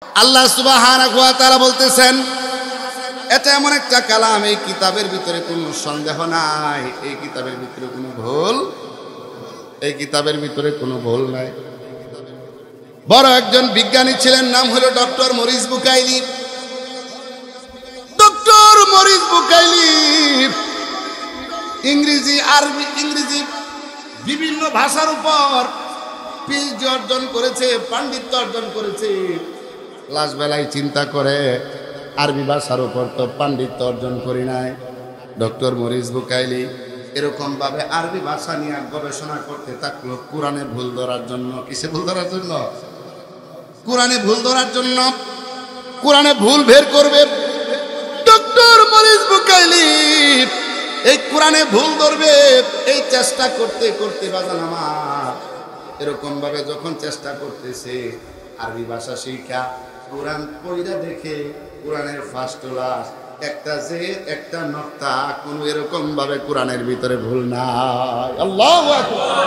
আল্লাহ সুবহানাহু ওয়া তাআলা বলতেছেন, এটা এমন একটা কালাম, এই কিতাবের ভিতরে কোনো সন্দেহ নাই, এই কিতাবের ভিতরে কোনো ভুল, এই কিতাবের ভিতরে কোনো ভুল নাই। বড় একজন বিজ্ঞানী ছিলেন, নাম হলো doctor Morris Bucaille. Doctor Morris Bucaille ইংরেজি, আরবি, ইংরেজি বিভিন্ন ভাষার উপর পিএইচডি অর্জন করেছে, পাণ্ডিত্য অর্জন করেছে। লাস্ট বেলায় চিন্তা করে, আরবি ভাষার উপর তো পাণ্ডিত্য অর্জন করি নাই। ডক্টর মরিস বুকাইলি এরকম ভাবে আরবি ভাষা নিয়ে গবেষণা করতে থাকলো কোরআনে ভুল ধরার জন্য। কিসে ভুল ধরার জন্য? কোরআনে ভুল ধরার জন্য। কোরআনে ভুল বের করবে ডক্টর মরিস বুকাইলি, এই কোরআনে ভুল ধরবে, এই চেষ্টা করতে করতে বাজান আমার এরকম ভাবে যখন চেষ্টা করতেছে আরবি ভাষা শিক্ষা, কোরআন পড়া দেখে কোরআনের ফার্স্ট ক্লাস একটা যে একটা নক্তা, কোন এরকম ভাবে কোরআনের ভিতরে ভুল নাই। আল্লাহু আকবার!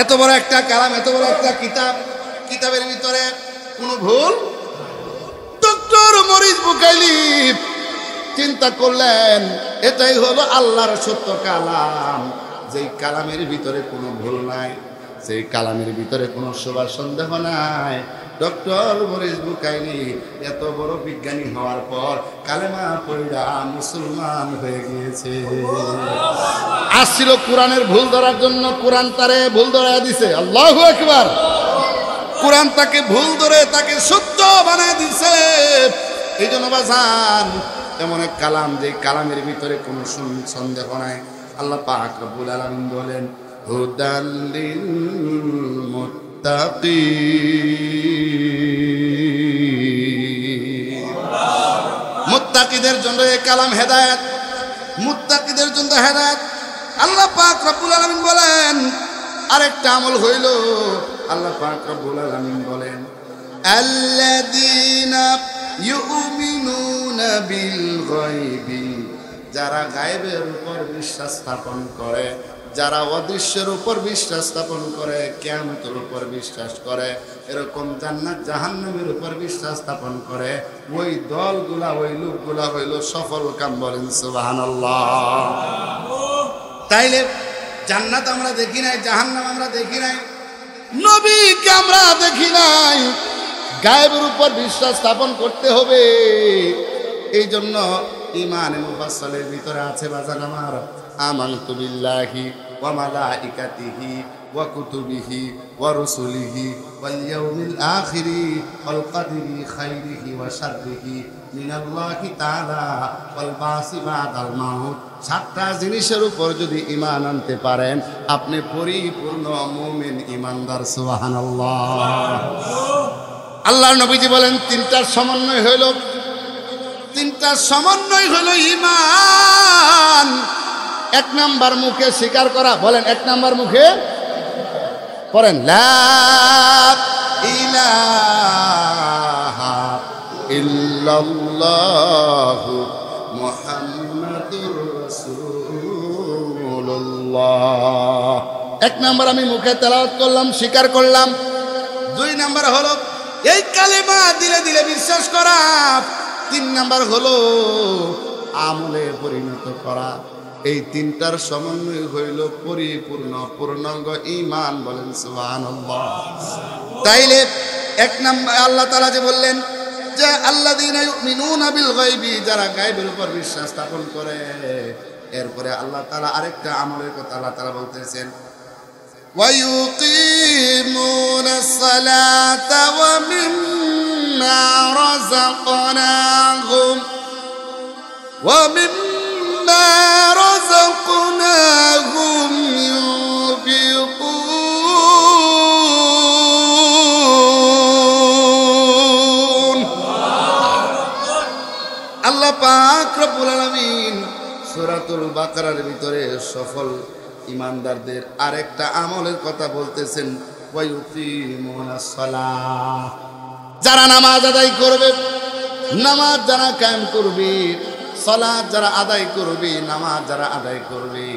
এত বড় একটা কালাম, এত বড় একটা কিতাব, কিতাবের ভিতরে কোনো ভুল। ডক্টর মরিস বুকাইলি চিন্তা করলেন, এটাই হলো আল্লাহর সত্য কালাম, যেই কালামের ভিতরে কোনো ভুল নাই, সেই কালামের ভিতরে কোনো শোভা সন্দেহ নাই। ডক্টর মরিস বুকাইলি এত বড় বিজ্ঞানী হওয়ার পর কালেমা পড়া মুসলমান হয়ে গিয়েছে। আসছিল কোরআনের ভুল ধরার জন্য, কোরআন তারে ভুল ধরায় দিছে। আল্লাহু আকবার! কোরআন তাকে ভুল ধরে তাকে সত্য বানায় দিছে। এই জন্য বাজান এমন এক কালাম, যে কালামের ভিতরে কোনো সন্দেহ নাই। আল্লাহ পাক রব্বুল আলামিন বলেন, হুদাল লিল মুত্তাকিন, মুত্তাকিদের জন্য এই কালাম হেদায়েত, মুত্তাকিদের জন্য হেদায়েত। আল্লাহ পাক রব্বুল আলামিন বলেন, আরেকটা আমল হইল, আল্লাহ পাক রব্বুল আলামিন বলেন, আল্লাযীনা ইউমিনুনা বিল গায়বি, যারা গায়েবের উপর বিশ্বাস স্থাপন করে, যারা অদৃশ্যের উপর বিশ্বাস স্থাপন করে, কিয়ামতের উপর বিশ্বাস করে, এরকম জান্নাত জাহান্নামের উপর বিশ্বাস স্থাপন করে, ওই দলগুলা, ওই লোকগুলা হইল সফল কাম। বলেন সুবহানাল্লাহ। তাইলে জান্নাত আমরা দেখি নাই, জাহান্নাম আমরা দেখি নাই, নবীকে আমরা দেখি নাই, গায়েবের উপর বিশ্বাস স্থাপন করতে হবে। এই জন্য ঈমান মুফাসসালের ভিতরে আছে বাজান আমার, আমানতু বিল্লাহি ওয়া মালাইকাতিহি ওয়া কুতুবিহি ওয়া রুসুলিহি ওয়াল ইয়াউমিল আখিরি ওয়াল কদরি খাইরিহি ওয়া শাররিহি মিনাল্লাহি তাআলা ওয়াল বাসি বাদাল মাউত। সাতটা জিনিসের উপর যদি ঈমান আনতে পারেন, আপনি পরিপূর্ণ মুমিন, ঈমানদার। সুবহানাল্লাহ। আল্লাহর নবীজি বলেন, তিনটার সমন্বয় হইল, তিনটার সমন্বয় হলো ঈমান। এক নাম্বার মুখে স্বীকার করা, বলেন এক নাম্বার মুখে পড়েন, লা ইলাহা ইল্লাল্লাহু মুহাম্মাদুর রাসূলুল্লাহ। এক নাম্বার আমি মুখে তেলাওয়াত করলাম, স্বীকার করলাম। দুই নাম্বার হলো এই কালেমা দিলে দিলে বিশ্বাস করা। তিন নাম্বার হলো আমলে পরিণত করা। এই তিনটার সমন্বয় হইল পরিপূর্ণ পূর্ণাঙ্গ ঈমান। বলেন সুবহানাল্লাহ। তাইলে এক নাম্বার আল্লাহ তাআলা যে বললেন যে আল্লাযীনা ইউমিনুনা বিল গায়বি, যারা গায়বের উপর বিশ্বাস স্থাপন করে, এরপরে আল্লাহ তাআলা আরেকটা আমলের কথা আল্লাহ তাআলা বলতেছেন, ওয়া ইউকিমুনাস সালাতা ওয়া মিম্মা রাযাকনাহুম ওয়া মিম্মা রাযাকনাহুম ইউনফিকুন। আল্লাহ পাক রব্বুল আলামিন সূরাতুল বাকারার ভিতরে সফল ঈমানদারদের আরেকটা আমলের কথা বলতেছেন, ওয়া ইউকিমুনাস সালাহ, যারা নামাজ আদায় করবে, নামাজ যারা কায়েম করবে, সালাত যারা আদায় করবে, নামাজ যারা আদায় করবে,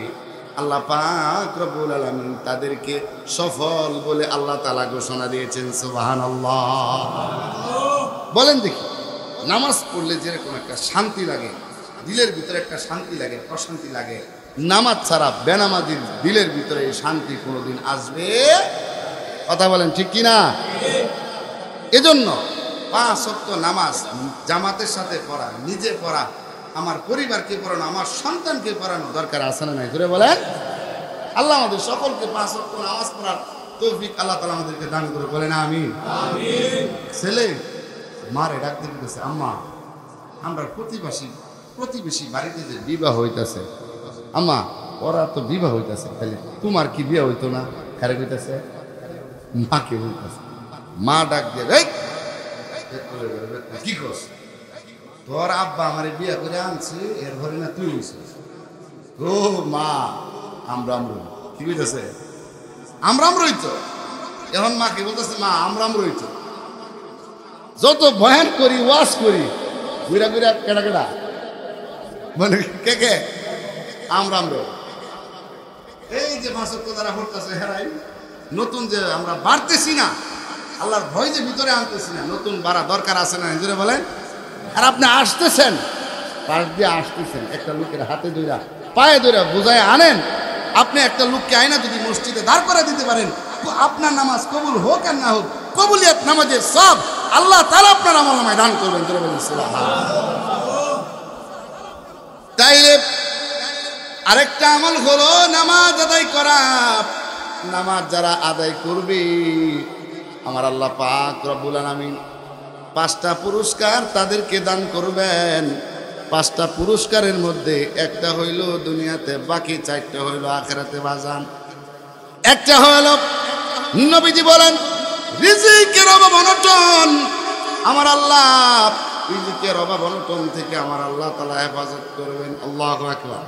আল্লাহ পাক রব্বুল আলামিন তাদেরকে সফল বলে আল্লাহ তাআলা ঘোষণা দিয়েছেন। সুবহানাল্লাহ। বলেন দেখি, নামাজ পড়লে যেরকম একটা শান্তি লাগে, দিলের ভিতরে একটা শান্তি লাগে, প্রশান্তি লাগে, নামাজ ছাড়া বেনামাজির দিলের ভিতরে এই শান্তি কোনোদিন আসবে? কথা বলেন ঠিক কিনা? এজন্য 5 ওয়াক্ত নামাজ জামাতের সাথে পড়া, নিজে পড়া, আমার পরিবারকে পড়ানো, আমার সন্তানকে পড়ানো দরকার আছে না নাই? ধরে বলেন। আল্লাহ আমাদের সকলকে 5 ওয়াক্ত নামাজ পড়ার তৌফিক আল্লাহ তাআলা আমাদেরকে দান করে, বলেন আমিন। ছেলে মারে ডাক দিতেছে, আম্মা আমরা প্রতিবেশী বাড়িতে যে বিবাহ হইতেছে, আম্মা ওরা তো বিবাহ হইতেছে, তাহলে তোমার কি বিয়ে হইতো না? কারে হইতেছে? মাকে হইতেছে। মা ডাক দিয়ে, কি করছ? তোর আব্বা আমার বিয়ে করে আনছে, এর ঘরে না তুই হইছিস? ও মা আমরা কি হইতেছে? আমরা রইত। এখন মাকে বলতেছে, মা আমরা রইত। যত বয়ান করি, ওয়াজ করি, ঘুরা কেডা মানে কে আমরা এই যে মাসক দ্বারা হরতেছে হেরাই, নতুন যে আমরা বাড়তেছি না, আল্লাহর ভয় যে ভিতরে আনতেছি না, নতুন বাড়া দরকার আছে না? নিজেরা বলেন। আর আপনি আসতেছেন, পাশ দিয়ে আসতেছেন, একটা লোকের হাতে ধইরা পায়ে ধইরা বোঝায় আনেন। আপনি একটা লোককে আয়না যদি মসজিদে দাঁড় করে দিতে পারেন, আপনার নামাজ কবুল হোক আর না হোক, কবুলিয়াত নামাজের সব আল্লাহ তাআলা আপনার আমলনামায় দান করবেন। তাইলে আরেকটা আমল হলো নামাজ আদায় করা। নামাজ যারা আদায় করবে, আমার আল্লাহ পাক রব্বুল আলামিন 5টা পুরস্কার তাদেরকে দান করবেন। 5টা পুরস্কারের মধ্যে একটা হইল দুনিয়াতে, বাকি 4টা হইল আখিরাতে বাজান। একটা হইল নবীজি বলেন রিজিকের অভাব অনটন, আমার আল্লাহ রিজিকের অভাব অনটন থেকে আমার আল্লাহ তাআলা হেফাজত করবেন। আল্লাহু আকবার।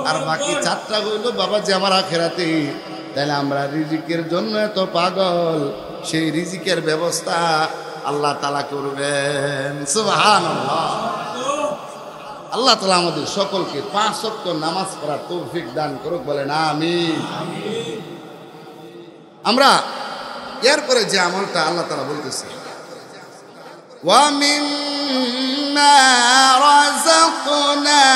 আর বাকি 4টা হইল বাবাজি আমার আখিরাতে। তাহলে আমরা রিজিকের জন্য এত পাগল, সেই রিজিকের ব্যবস্থা আল্লাহ তাআলা করবেন। সুবহানাল্লাহ। আল্লাহ তাআলা আমাদের সকলকে 5 ওয়াক্ত নামাজ পড়ার তৌফিক দান করুক, বলেন আমিন। আমরা এরপরে যে আমলটা আল্লাহ তাআলা বলতেছে, ওয়া মিম্মা রাযাকনাহুম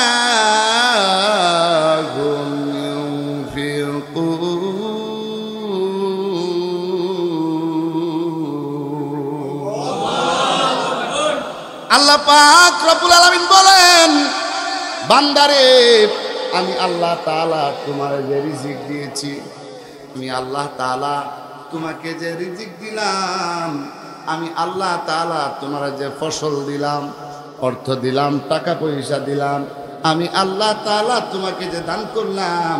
আল্লাহ পাক রব্বুল আলামিন বলেন, বান্দারে আমি আল্লাহ তাআলা তোমার যে রিজিক দিয়েছি, আমি আল্লাহ তাআলা তোমাকে যে রিজিক দিলাম, আমি আল্লাহ তাআলা তোমার যে ফসল দিলাম, অর্থ দিলাম, টাকা পয়সা দিলাম, আমি আল্লাহ তাআলা তোমাকে যে দান করলাম,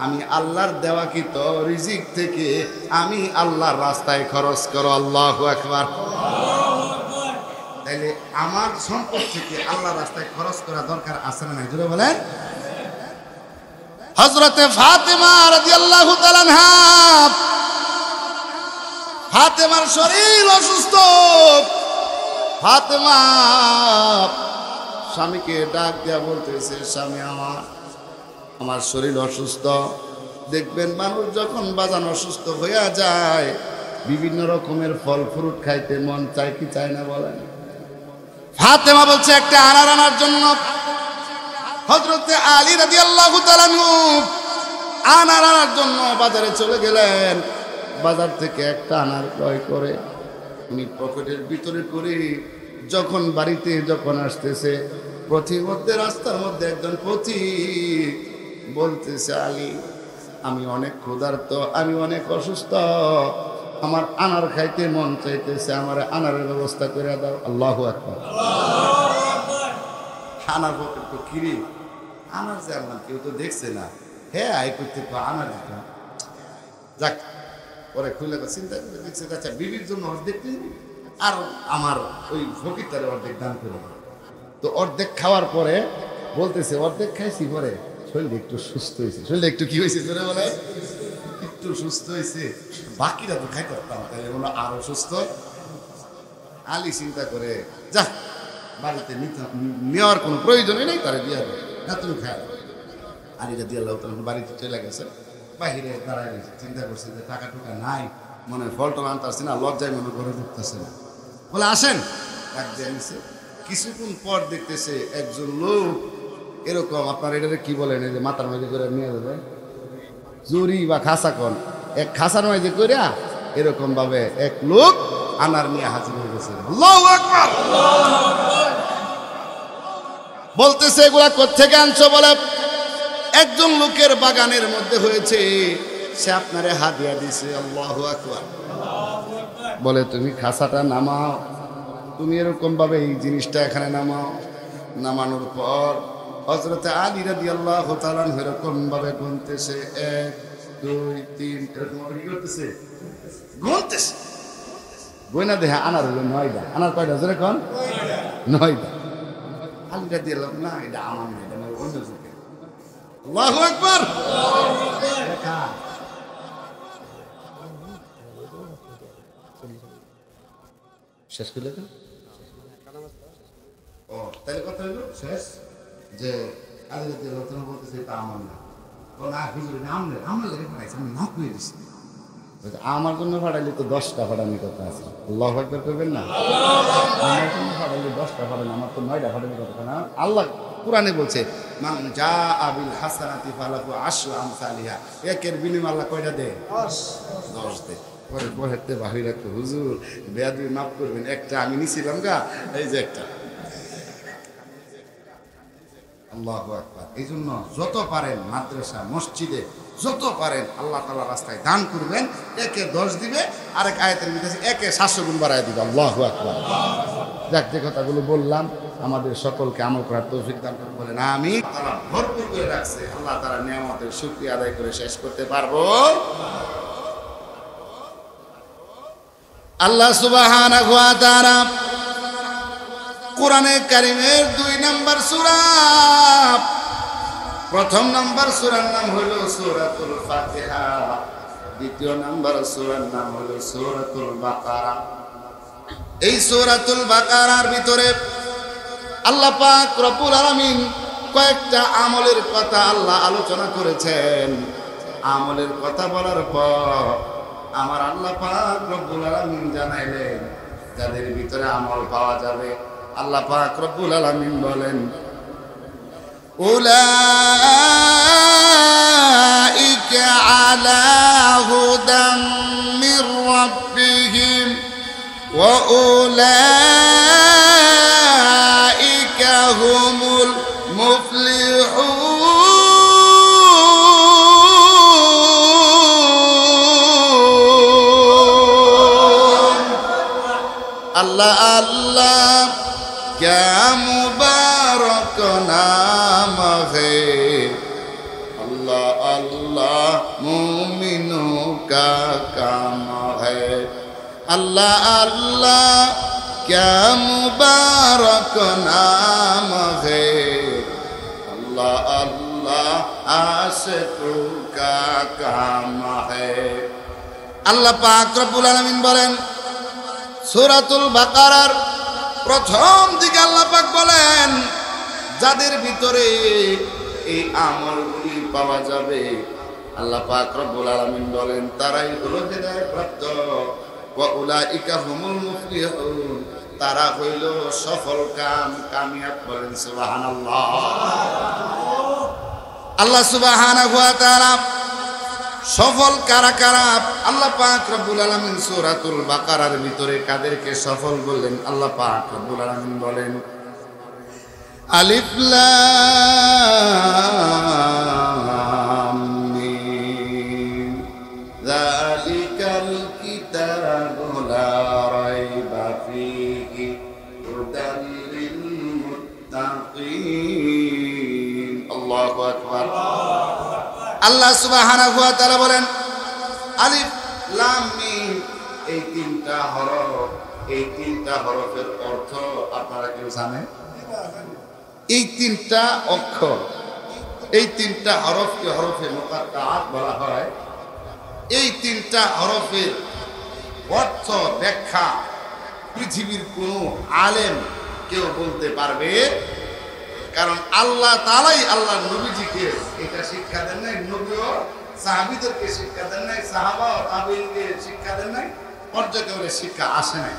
আমি আল্লাহর দেওয়া কি তো রিজিক থেকে আমি আল্লাহর রাস্তায় খরচ করো। আল্লাহু আকবার। তাইলে আমার সম্পদ থেকে আল্লাহর রাস্তায় খরচ করা দরকার আছে না নাই? জোরে বলেন। হযরতে ফাতেমা রাদিয়াল্লাহু তাআলা আনহা, ফাতেমার শরীর অসুস্থ। ফাতেমা স্বামীকে ডাক দিয়া বলতেছে, স্বামী আমার শরীর অসুস্থ। দেখবেন মানুষ যখন বাজান অসুস্থ হইয়া যায়, বিভিন্ন রকমের ফল ফ্রুট খাইতে মন চায় কি চায় না বলেন? ফাতেমা বলছে একটা আনার আনার জন্য। হযরতে আলী রাদিয়াল্লাহু তাআলা আনহু আনার আনার জন্য বাজারে চলে গেলেন। বাজার থেকে একটা আনার ক্রয় করে উনি পকেটের ভিতরে করে যখন বাড়িতে যখন আসতেছে, পথির মধ্যে রাস্তার মধ্যে একজন পথিক বলতেছে, আলী আমি অনেক ক্ষুধার্ত, আমি অনেক অসুস্থ, আমার আনার খাইতে মন চাইতেছে, আমার আনারের ব্যবস্থা করে দাও। আল্লাহু আকবার। আনার পকেট তো কিরি, আনার যে আনলাম কেউ তো দেখছে না, হ্যাঁ আয় করতে আনার দিতাম। যাক, পরে খুলে চিন্তা করে দেখছে, আচ্ছা বিবির জন্য অর্ধেক কিনবি আর আমার ওই ফকিরটারে অর্ধেক দান করে। তো অর্ধেক খাওয়ার পরে বলতেছে, অর্ধেক খাইছি পরে শরীরটা একটু সুস্থ হয়েছে। শরীরটা একটু কি হয়েছে জোরে বলে? একটু সুস্থ হয়েছে, বাকিরা তো খাইতে পারতাম, তাহলে বলো আরো সুস্থ। আলী চিন্তা করে, যা বাড়িতে নেওয়ার কোনো প্রয়োজনই নেই, তারা দিয়ে দেবে না, তুমি খায়। আলীরা দিয়ে আল্লাহ তাআলা বাড়িতে চলে গেছে, বাহিরে দাঁড়ায় গেছে, চিন্তা করছে যে টাকা টুকা নাই, মনে ফল টল আনতে আসছে না, লজ্জায় মনে করে ঢুকতেছে না। বলে আসেন ডাক দিয়ে নিছে। কিছুক্ষণ পর দেখতেছে একজন লোক এরকম, আপনার এটাকে কি বলেন, এই যে মাথার মধ্যে করে নিয়ে যাবে জুরি বা খাসা কন, এক খাসার মধ্যে করে এরকম ভাবে এক লোক আনার নিয়ে হাজির হয়ে গেছে। আল্লাহু আকবার। বলতেছে এগুলা কোত্থেকে আনছো? বলে একজন লোকের বাগানের মধ্যে হয়েছে, সে আপনারে হাদিয়া দিছে। আল্লাহু আকবার। বলে তুমি খাসাটা নামাও, তুমি এরকম ভাবে এই জিনিসটা এখানে নামাও। নামানোর পর হযরত আলী রাদিয়াল্লাহু তাআলা এরকম ভাবে গুনতেছে, 1 2 3, এরকম ভাবে কি করতেছে? গুনতেছে। গয়না দেহা আনার হলো 9টা। আনার কয়টা জোরে কোন? 9টা। আলী রাদিয়াল্লাহু, না এটা আমার না, এটা আমার অন্য লোকের। আল্লাহু আকবার। শেষ করলে তো? ও তাহলে কথা হইল শেষ, যে আলী রাদিয়াল্লাহু তাআলা বলতেছে এটা আমার না। ও না, হুজুর আমনে লেগে পাঠাইছে, আমি না কইয়ে দিছি। আমার জন্য ফাটাইলে তো 10টা ফাটানোর কথা আছে। আল্লাহু আকবার করবেন না? আমার জন্য ফাটাইলে 10টা ফাটানো, আমার তো 9টা ফাটানোর কথা না। আল্লাহ কুরআনে বলছে, মান জাআ বিল হাসানাতি ফালাহু আশরু আমসালিহা। একের বিনিময়ে আল্লাহ কয়টা দেয়? 10 দেয়। পরে পরেতে ভাবি রাখতো, হুজুর বেয়াদবি মাফ করবেন, একটা আমি নিছিলাম গা, এই যে একটা। আল্লাহু আকবার। এই জন্য যত পারেন মাদ্রাসা মসজিদে যত পারেন আল্লাহ তাআলার রাস্তায় দান করবেন। একে 10 দিবে, আরেক আয়াতের মধ্যে একে 700 গুণ বাড়ায় দিবে। আল্লাহু আকবার। যাক, যে কথাগুলো বললাম আমাদের সকলকে আমল করার তৌফিক দান করুন বলেন আমিন। তাআলা ভরপুর করে রাখছে, আল্লাহ তাআলার নিয়ামতের শুকরিয়া আদায় করে শেষ করতে পারবো? আল্লাহ সুবহানাহু ওয়া তাআলা কোরআনে কারীমের 2 নম্বর সূরা, প্রথম নম্বর সূরার নাম হলো সূরাতুল ফাতিহা, দ্বিতীয় নম্বর সূরার নাম হলো সূরাতুল বাকারা। এই সূরাতুল বাকারার ভিতরে আল্লাহ পাক রব্বুল আলামিন কয়েকটা আমলের কথা আল্লাহ আলোচনা করেছেন। আমলের কথা বলার পর আমার আল্লাহ পাক রব্বুল আলামিন জানাইলেন যাদের ভিতরে আমল পাওয়া যাবে। আল্লাহ পাক রব্বুল আলামিন বলেন, উলাইকা আলা হুদাম মির রাব্বিহিম ওয়া উলাইকা হুমুল মুফলিহুন। আল্লাহ আল্লাহ क्या मुबारक नाम है, अल्लाह अल्लाह मोमिनों का काम है। अल्लाह अल्लाह क्या मुबारक नाम है, अल्लाह अल्लाह आशिकों का काम है। अल्लाह पाक रब्बुल आलामीन বলেন সূরাতুল বাকারার প্রথম দিকে আল্লাহ পাক বলেন যাদের ভিতরে এই আমলগুলি পাওয়া যাবে, আল্লাহ পাক রব্বুল আলামিন বলেন তারাই হলো হেদায়েত প্রাপ্ত। ওয়া উলাইকা হুমুল মুফলিহুন, তারা হইল সফল কামিয়াব। বলেন সুবহানাল্লাহ। আল্লাহ সুবহানাহু ওয়া তাআলা সফল কারা কারা আল্লাহ পাক রব্বুল আলামিন সূরাতুল বাকারার ভিতরে কাদেরকে সফল বললেন আল্লাহ পাক রব্বুল আলামিন বলেন, আলিফ লাম মিম যালিকাল কিতাবু লা রাইবা ফীহি হুদাল লিল মুত্তাকিন। আল্লাহু আকবার। আল্লাহ সুবহানাহু ওয়া তাআলা বলেন আলিফ লাম মিম, এই 3টা হরফ, এই 3টা হরফের অর্থ আপনারা কেউ জানেন? এই 3টা অক্ষর, এই 3টা হরফকে হরফে মুকাত্তাআত বলা হয়। এই 3টা হরফের অর্থ ব্যাখ্যা পৃথিবীর কোনো আলেম কেউ বলতে পারবে? কারণ আল্লাহ তাআলাই আল্লাহর নবীজিকে এটা শিক্ষা দেন নাই, নবীও সাহাবীদেরকে শিক্ষা দেন নাই, সাহাবা ও তাবেঈনকে শিক্ষা দেন নাই, পর্যায়ক্রমে শিক্ষা আসে নাই।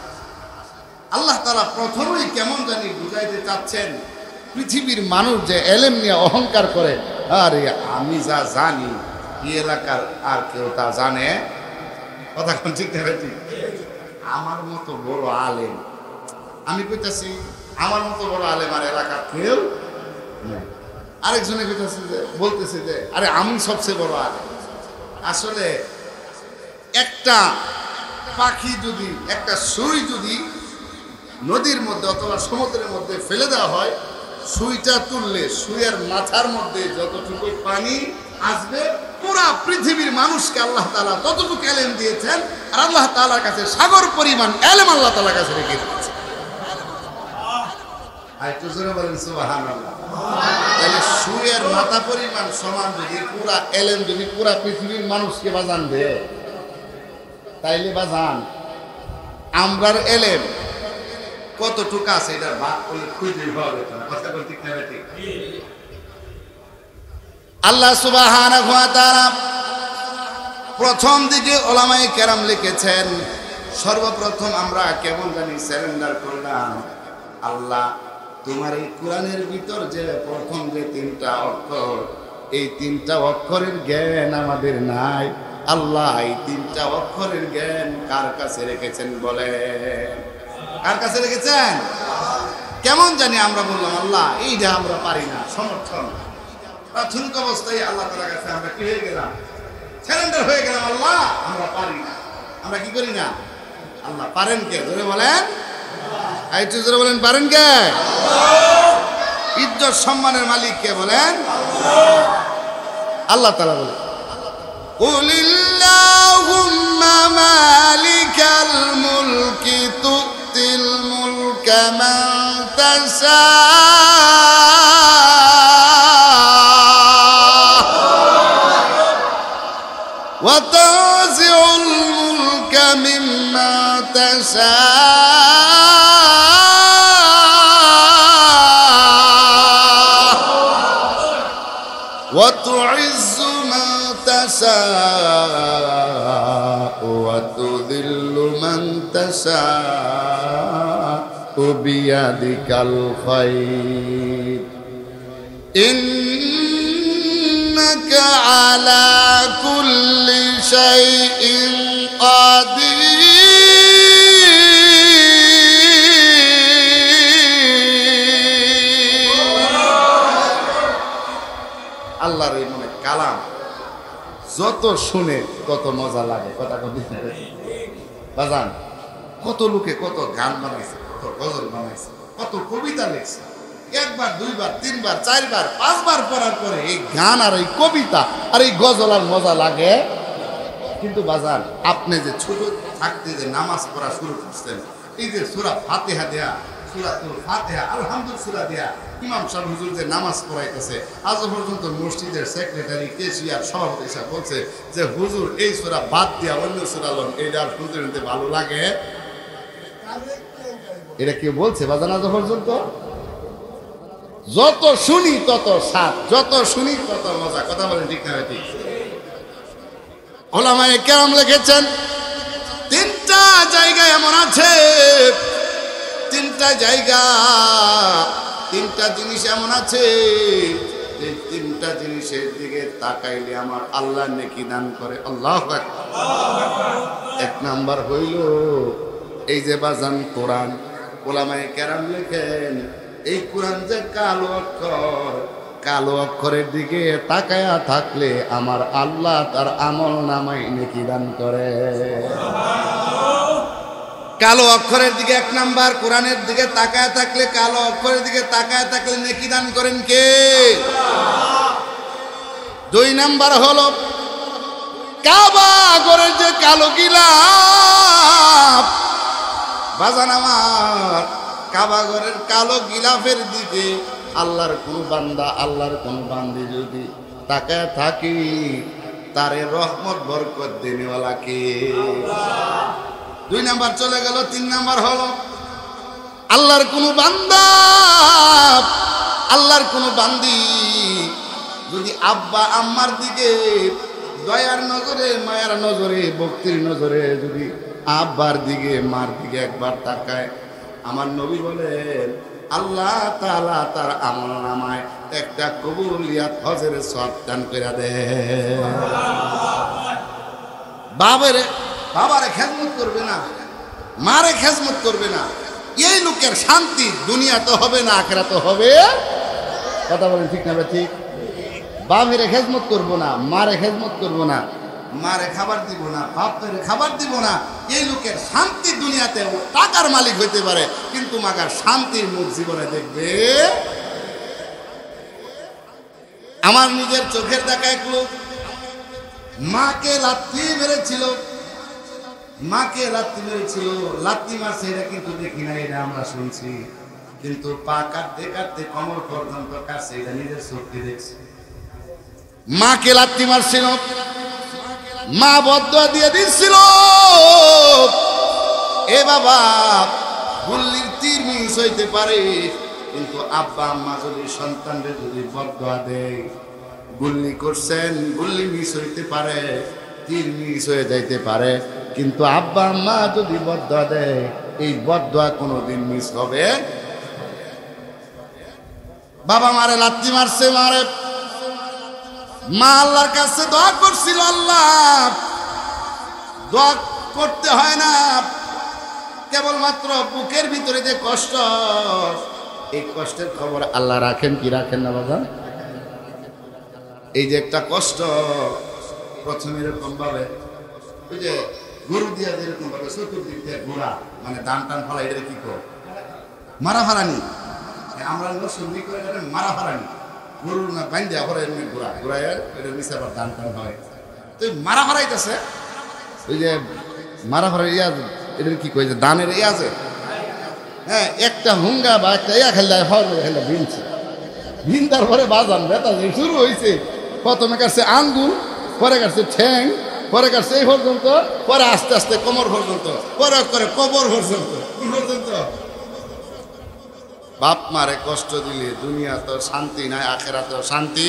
আল্লাহ তাআলা প্রথমেই কেমন জানি বুঝাইতে চাচ্ছেন, পৃথিবীর মানুষ যে এলেম নিয়ে অহংকার করে, আরে আমি যা জানি এই এলাকার আর কেউ তা জানে, কথা কোন ঠিক না ঠিক? আমার মতো বড় আলেম, আমি কইতাছি আমার মতো বড় আলেম আর এলাকার কেউ নেই। আরেকজনে কইতাছে যে বলতেছে যে আরে আমি সবচেয়ে বড় আলেম। আসলে একটা পাখি যদি, একটা সুই যদি নদীর মধ্যে অথবা সমুদ্রের মধ্যে ফেলে দেওয়া হয়, সুইটা তুললে সুইয়ের মাথার মধ্যে যতটুকু পানি আসবে, পুরা পৃথিবীর মানুষকে আল্লাহ তাআলা ততটুকু এলেম দিয়েছেন। আর আল্লাহ তাআলার কাছে সাগর পরিমাণ এলেম আল্লাহ তাআলার কাছে রেখে দিয়েছেন। আর একটু জোরে বলেন সুবহানাল্লাহ। তাহলে সুইয়ের মাথা পরিমাণ সমান যদি পুরা এলেম যদি পুরা পৃথিবীর মানুষকে বাজান দেয়, তাইলে বাজান আমরার এলেম কতটুকু আছে এটার ভাগ করলে খুঁজে পাওয়া যেত না। কথা বলতে ঠিক না ঠিক? আল্লাহ সুবহানাহু ওয়া তাআলা প্রথম দিকে উলামায়ে কেরাম লিখেছেন, সর্বপ্রথম আমরা কেমন জানি সারেন্ডার করলাম, আল্লাহ তোমার এই কোরআনের ভিতর যে প্রথম যে তিনটা অক্ষর, এই তিনটা অক্ষরের জ্ঞান আমাদের নাই। আল্লাহ এই তিনটা অক্ষরের জ্ঞান কার কাছে রেখেছেন বলে? কার কাছে রেখেছেন? কেমন জানি আমরা বললাম আল্লাহ এইটা আমরা পারি না, সমর্থন। প্রাথমিক অবস্থায় আল্লাহ তাআলার কাছে আমরা কি হয়ে গেলাম? সারেন্ডার হয়ে গেলাম, আল্লাহ আমরা পারি না। আমরা কি করি না? আল্লাহ পারেন কে? জোরে বলেন, আইটু জোরে বলেন, পারেন কে? ইজ্জত সম্মানের মালিক কে বলেন? আল্লাহ তাআলা বলেন, কুলিল্লাহুম্মা মালিকাল মুলকি তুতিল মুলকা মান তাশা ওয়া তানজিউল মুলকা মিম্মা তাশা وتعز من تشاء وتذل من تشاء بيدك الخير إنك على كل شيء قدير আল্লাহর এই মনে কালাম যত শুনে তত মজা লাগে। কথা কবি বাজান, কত লোকে কত গান বানাইছে, কত গজল বানাইছে, কত কবিতা লিখছে, একবার দুইবার তিনবার চারবার পাঁচবার পড়ার পরে এই গান আর এই কবিতা আর এই গজল আর মজা লাগে। কিন্তু বাজান, আপনি যে ছোট থাকতে যে নামাজ পড়া শুরু করছেন, এই যে সূরা ফাতিহা দেয়া, সূরাতুল ফাতিহা, আলহামদুলিল্লাহ সূরা দেয়া ইমাম সাহেব হুজুর যে নামাজ পড়াইতেছে, আজ পর্যন্ত মসজিদের সেক্রেটারি কেশিয়ার সভাপতি সাহেব বলছে যে হুজুর এই সূরা বাদ দিয়া অন্য সূরা লন, এইটা আর হুজুর নিতে ভালো লাগে? এটা কেউ বলছে বাজান আজ পর্যন্ত? যত শুনি তত স্বাদ, যত শুনি তত মজা। কথা বলেন ঠিক না ঠিক? উলামায়ে কেরাম লিখেছেন, তিনটা জায়গা এমন আছে, তিনটা জায়গা, তিনটা জিনিস এমন আছে যে তিনটা জিনিসের দিকে তাকাইলে আমার আল্লাহ নেকি দান করে। আল্লাহু আকবার। এক নাম্বার হইল এই যে বাজান কোরআন। উলামায়ে কেরাম লিখেন, এই কোরআন যে কালো অক্ষর, কালো অক্ষরের দিকে তাকায়া থাকলে আমার আল্লাহ তার আমল নামায় নেকি দান করে। কালো অক্ষরের দিকে এক নাম্বার, কোরআনের দিকে তাকায় থাকলে, কালো অক্ষরের দিকে তাকায় থাকলে নেকি দান করেন কে? দুই নাম্বার হলো কাবা ঘরের যে কালো গিলাফ, বাজান আমার কাবা ঘরের কালো গিলাফের দিকে আল্লাহর কোন বান্দা, আল্লাহর কোন বান্দি যদি তাকায় থাকি, তারে রহমত বরকত দেনেওয়ালা কে? দুই নাম্বার চলে গেল। তিন নাম্বার হলো আল্লাহর কোন বান্দা, আল্লাহর কোন বান্দি যদি আব্বা আম্মার দিকে দয়ার নজরে, মায়ার নজরে, ভক্তির নজরে যদি আব্বার দিকে মার দিকে একবার তাকায়, আমার নবী বলেন আল্লাহ তাআলা তার আমলনামায় একটা কবুলিয়াত হজের সওয়াব দান করে দেয়। বাবারে খেদমত করবে না, মারে খেদমত করবে না, এই লোকের শান্তি দুনিয়া তো হবে না আখিরাতে হবে। কথা বলেন ঠিক না ঠিক? বাপের খেদমত করবো না, মারে খেদমত করবো না, মারে খাবার দিব না, বাপের খাবার দিব না, এই লোকের শান্তি দুনিয়াতে টাকার মালিক হইতে পারে কিন্তু মাগার শান্তির মুখ জীবনে দেখবে। আমার নিজের চোখের দেখা এক লোক মাকে লাত্তি মেরেছিল, মাকে লাত্তি মেরেছিল, লাত্তি মারছে এটা কিন্তু দেখি না, এটা আমরা শুনছি, কিন্তু পা কাটতে কাটতে কমর পর্যন্ত কাটছে এটা নিজের চোখে দেখছি। মাকে লাত্তি মারছিল, মা বদদুয়া দিয়ে দিচ্ছিল, এ বাবা গুল্লির তীর মিস হইতে পারে কিন্তু আব্বা আম্মা যদি সন্তানদের যদি বদদুয়া দেয়, গুল্লি করছেন গুল্লি মিস হইতে পারে, তীর মিস হয়ে যাইতে পারে, কিন্তু আব্বা আম্মা যদি বদদুয়া দেয় এই বদদুয়া কোনোদিন মিস হবে। বাবা মারে লাত্তি মারছে, মারে মা আল্লাহর কাছে দোয়া করছিল, আল্লাহ দোয়া করতে হয় না, কেবলমাত্র বুকের ভিতরে যে কষ্ট, এই কষ্টের খবর আল্লাহ রাখেন কি রাখেন না বাবা? এই যে একটা কষ্ট প্রথমে এরকম ভাবে ওই যে গরু দিয়া যেরকম ভাবে চতুর্দিক দিয়ে ঘোরা মানে দান টান ফলা, এটা কি কর মারা ফারানি, আমরা সন্ধি করে মারা ফারানি, গরুর না বাইন দেওয়া ঘোরা এমনি ঘোরা ঘোরায় এটা নিচে আবার দান টান হয়, তো মারা ফারাইতেছে ওই যে মারা ফারা ইয়া এটার কি কই যে দানের ইয়ে আছে, হ্যাঁ একটা হুঙ্গা বা একটা ইয়া খেললে খেলে ভিনছে, ভিনতার পরে বাজান বেতা শুরু হয়েছে, প্রথমে কাটছে আঙ্গুল, পরে কাটছে ঠ্যাং, পরে কাটছে এই পর্যন্ত, পরে আস্তে আস্তে কোমর পর্যন্ত, পরে করে কবর পর্যন্ত, কি পর্যন্ত। বাপ মারে কষ্ট দিলে দুনিয়া তো শান্তি নাই, আখিরাতেও শান্তি।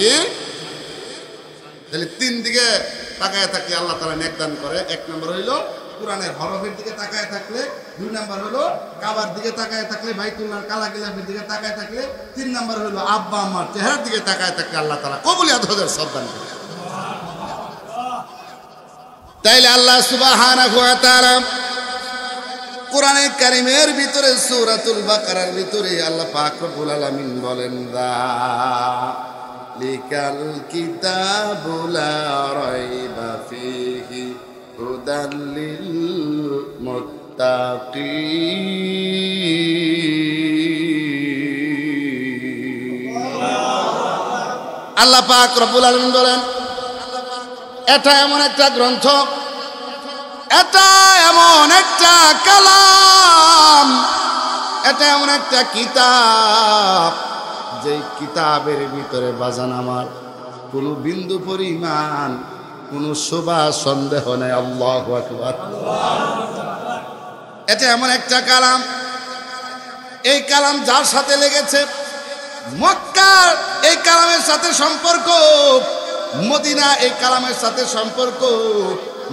তাহলে তিন দিকে তাকায় থাকলে আল্লাহ তাআলা নেক দান করে। এক নম্বর হইল কোরআনের হরফের দিকে তাকায় থাকলে, দুই নাম্বার হলো কাবার দিকে তাকায় থাকলে, বাইতুল্লাহর কালা গিলাফের দিকে তাকায় থাকলে, তিন নাম্বার হলো আব্বা আম্মার চেহারার দিকে তাকায় থাকলে আল্লাহ তাআলা কবুলিয়াত হজের সওয়াব দান করে। তাইলে আল্লাহ সুবহানাহু ওয়া তাআলা কোরআনে কারীমের ভিতরে সূরাতুল বাকারার ভিতরে আল্লাহ পাক রব্বুল আলামিন বলেন যালিকাল কিতাবু লা রাইবা ফীহি হুদাল লিল মুত্তাকিন। আল্লাহ পাক রব্বুল আলামিন বলেন এটা এমন একটা গ্রন্থ, এটা এমন একটা কালাম, এটা এমন একটা কিতাব, যে কিতাবের ভিতরে বাজান আমার কোনো বিন্দু পরিমাণ কোনো শোভা সন্দেহ নাই। আল্লাহু আকবার। এটা এমন একটা কালাম, এই কালাম যার সাথে লেগেছে, মক্কার এই কালামের সাথে সম্পর্ক, মদিনা এই কালামের সাথে সম্পর্ক,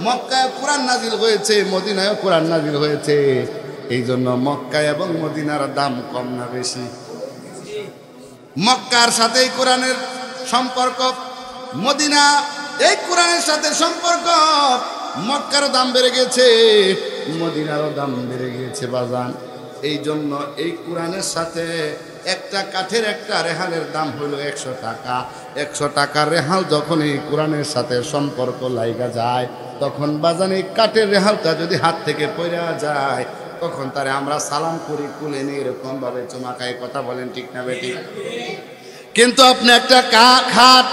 মক্কায় কোরআন নাজিল হয়েছে, মদিনায় কোরআন নাজিল হয়েছে, এই জন্য মক্কায় এবং মদিনার দাম কম না বেশি? মক্কার সাথে এই কোরআনের সম্পর্ক, মদিনা এই কোরআনের সাথে সম্পর্ক, মক্কারও দাম বেড়ে গেছে, মদিনারও দাম বেড়ে গিয়েছে বাজান। এই জন্য এই কোরআনের সাথে একটা কাঠের একটা রেহালের দাম হলো 100 টাকা। 100 টাকার রেহাল যখন এই কোরআনের সাথে সম্পর্ক লাইগা যায়, তখন বাজান এই কাঠের রেহালটা যদি হাত থেকে পড়ে যায়, তখন তারে আমরা সালাম করি, কুলে নিয়ে এরকম ভাবে চুমাকায়। কথা বলেন ঠিক না বেটি? কিন্তু আপনি একটা খাট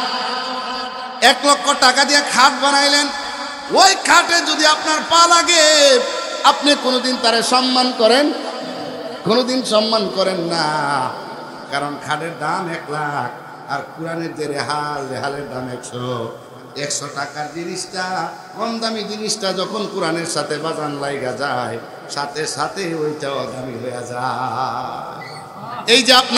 1 লক্ষ টাকা দিয়ে খাট বানাইলেন, ওই খাটে যদি আপনার পা লাগে, আপনি কোনোদিন তারে সম্মান করেন? কোনোদিন সম্মান করেন না, কারণ খাটের দাম 1 লাখ আর কোরআনের যে রেহালের দাম 100। 100 টাকার জিনিসটা, কম দামি জিনিসটা যখন কোরআনের সাথে বাজান লাইগা যায়, সাথে সাথে ওইটাও দামি হয়ে যায়। এই যে আপনার